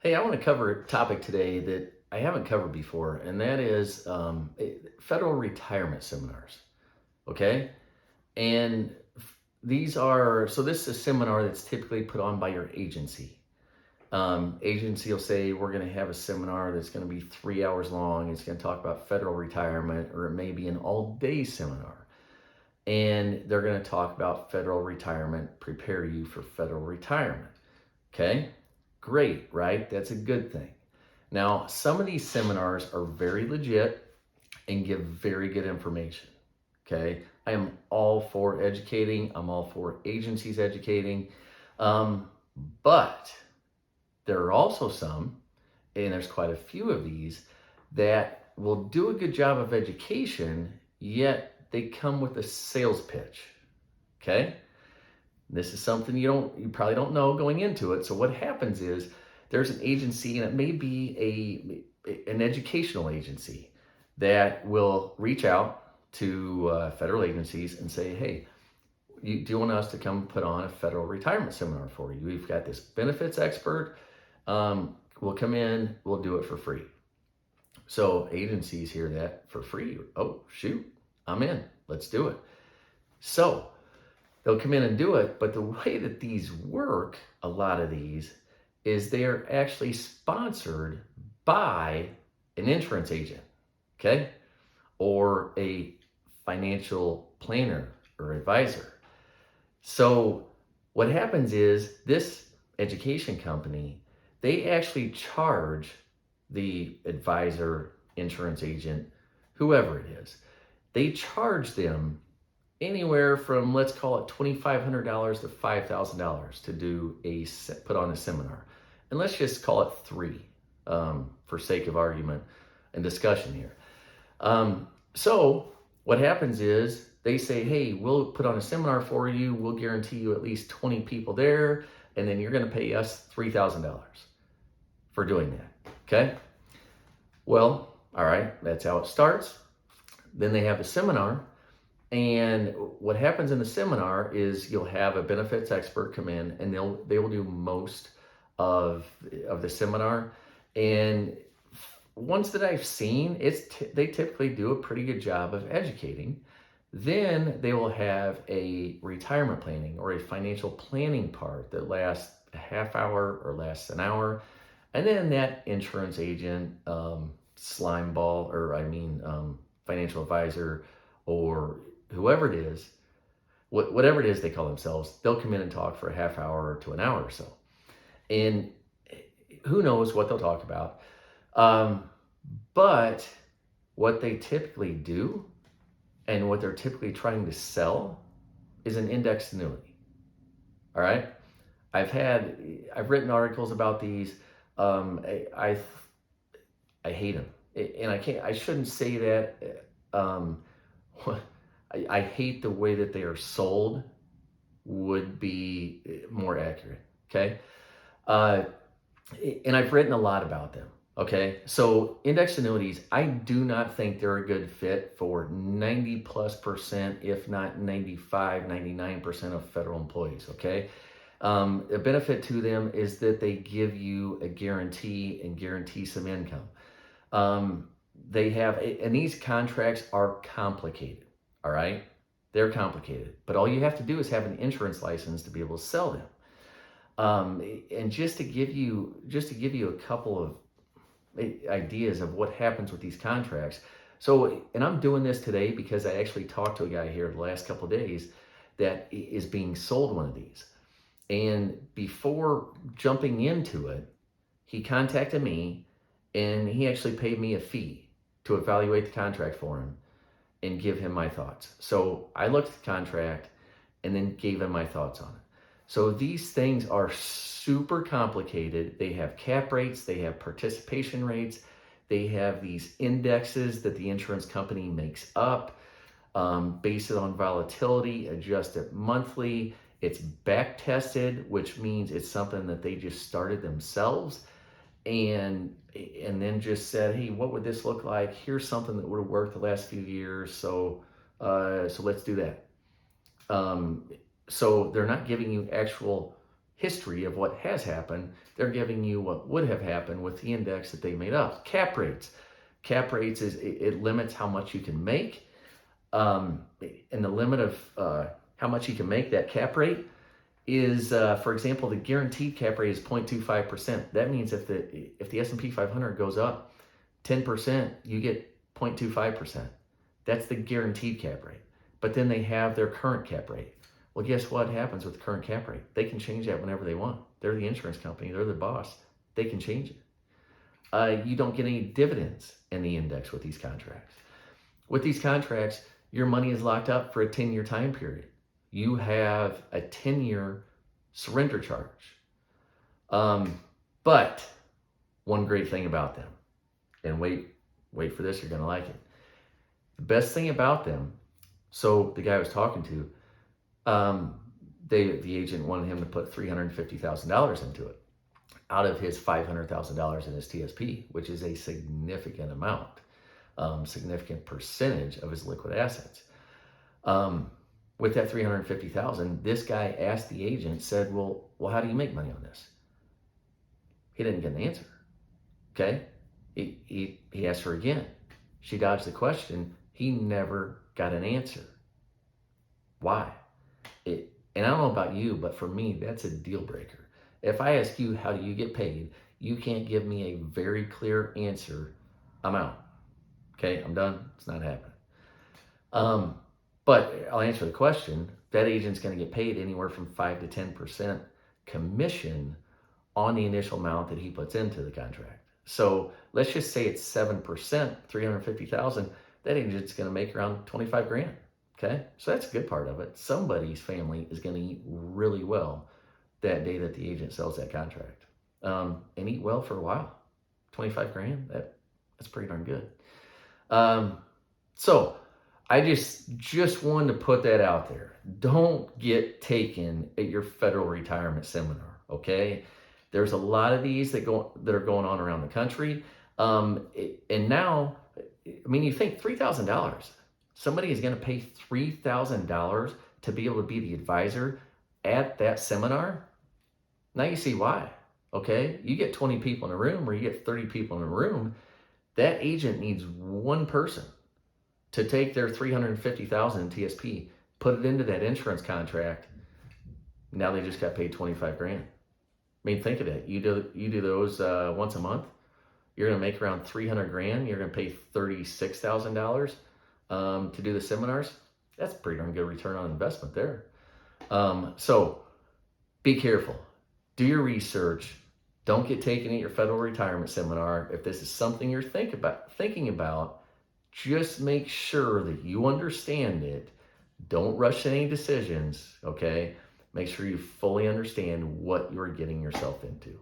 Hey, I want to cover a topic today that I haven't covered before, and that is federal retirement seminars. Okay. And these are, so this is a seminar that's typically put on by your agency. Agency will say, we're going to have a seminar that's going to be 3 hours long. It's going to talk about federal retirement, or it may be an all day seminar. And they're going to talk about federal retirement, prepare you for federal retirement. Okay. Great, right? That's a good thing. Now, some of these seminars are very legit and give very good information. Okay. I am all for educating, I'm all for agencies educating. Um, but there are also some, and there's quite a few of these, that will do a good job of education, yet they come with a sales pitch. Okay. This is something you probably don't know going into it. So what happens is there's an agency, and it may be an educational agency that will reach out to federal agencies and say, hey, do you want us to come put on a federal retirement seminar for you? We've got this benefits expert. We'll come in, we'll do it for free. So agencies hear that for free. Oh, shoot, I'm in. Let's do it. So they'll come in and do it, but the way that these work, a lot of these, is they are actually sponsored by an insurance agent, okay? Or a financial planner or advisor. So what happens is this education company, they actually charge the advisor, insurance agent, whoever it is, they charge them anywhere from, let's call it $2,500 to $5,000 to put on a seminar, and let's just call it three, for sake of argument and discussion here. So what happens is they say, hey, we'll put on a seminar for you, we'll guarantee you at least 20 people there, and then you're going to pay us $3,000 for doing that. Okay. Well, all right, that's how it starts. Then they have a seminar. And what happens in the seminar is you'll have a benefits expert come in, and they will do most of the seminar. And ones that I've seen, they typically do a pretty good job of educating. Then they will have a retirement planning or a financial planning part that lasts a half hour or lasts an hour. And then that insurance agent, slime ball, financial advisor, or whoever it is, whatever it is they call themselves, they'll come in and talk for a half hour to an hour or so. And who knows what they'll talk about. But what they typically do and what they're typically trying to sell is an indexed annuity. All right. I've written articles about these. I hate them. And I shouldn't say that. I hate the way that they are sold would be more accurate. Okay. And I've written a lot about them. Okay. So index annuities, I do not think they're a good fit for 90+%, if not 95, 99% of federal employees. Okay. The benefit to them is that they give you a guarantee and guarantee some income. And these contracts are complicated. All right. They're complicated, but all you have to do is have an insurance license to be able to sell them. And just to give you a couple of ideas of what happens with these contracts. So, and I'm doing this today because I actually talked to a guy here the last couple of days that is being sold one of these. And before jumping into it, he contacted me, and he actually paid me a fee to evaluate the contract for him and give him my thoughts. So I looked at the contract and then gave him my thoughts on it. So these things are super complicated. They have cap rates, they have participation rates, they have these indexes that the insurance company makes up, base it on volatility, adjust it monthly. It's back tested, which means it's something that they just started themselves and then just said, hey, what would this look like? Here's something that would have worked the last few years. So let's do that. So they're not giving you actual history of what has happened. They're giving you what would have happened with the index that they made up. Cap rates. Cap rates is it limits how much you can make. And the limit of how much you can make, that cap rate, is, for example, the guaranteed cap rate is 0.25%. That means if the S&P 500 goes up 10%, you get 0.25%. That's the guaranteed cap rate. But then they have their current cap rate. Well, guess what happens with the current cap rate? They can change that whenever they want. They're the insurance company. They're the boss. They can change it. You don't get any dividends in the index with these contracts. With these contracts, your money is locked up for a 10-year time period. You have a 10-year surrender charge. But one great thing about them, and wait for this, you're going to like it. The best thing about them, so the guy I was talking to, the agent wanted him to put $350,000 into it out of his $500,000 in his TSP, which is a significant amount, significant percentage of his liquid assets. With that $350,000, this guy asked the agent, said, well, how do you make money on this? He didn't get an answer. Okay? He asked her again. She dodged the question. He never got an answer. Why? And I don't know about you, but for me, that's a deal breaker. If I ask you, how do you get paid? You can't give me a very clear answer. I'm out. Okay, I'm done. It's not happening. But I'll answer the question. That agent's going to get paid anywhere from 5 to 10% commission on the initial amount that he puts into the contract. So let's just say it's 7%, $350,000. That agent's going to make around $25,000. Okay, so that's a good part of it. Somebody's family is going to eat really well that day that the agent sells that contract, and eat well for a while. $25,000. That's pretty darn good. So I just wanted to put that out there. Don't get taken at your federal retirement seminar, okay? There's a lot of these that are going on around the country. And now, I mean, you think $3,000. Somebody is going to pay $3,000 to be able to be the advisor at that seminar? Now you see why, okay? You get 20 people in a room or you get 30 people in a room, that agent needs one person to take their $350,000 in TSP, put it into that insurance contract. Now they just got paid $25,000. I mean, think of it. You do those once a month. You're going to make around $300,000. You're going to pay $36,000 to do the seminars. That's a pretty darn good return on investment there. So be careful. Do your research. Don't get taken at your federal retirement seminar. If this is something you're thinking about, just make sure that you understand it. Don't rush any decisions, okay? Make sure you fully understand what you're getting yourself into.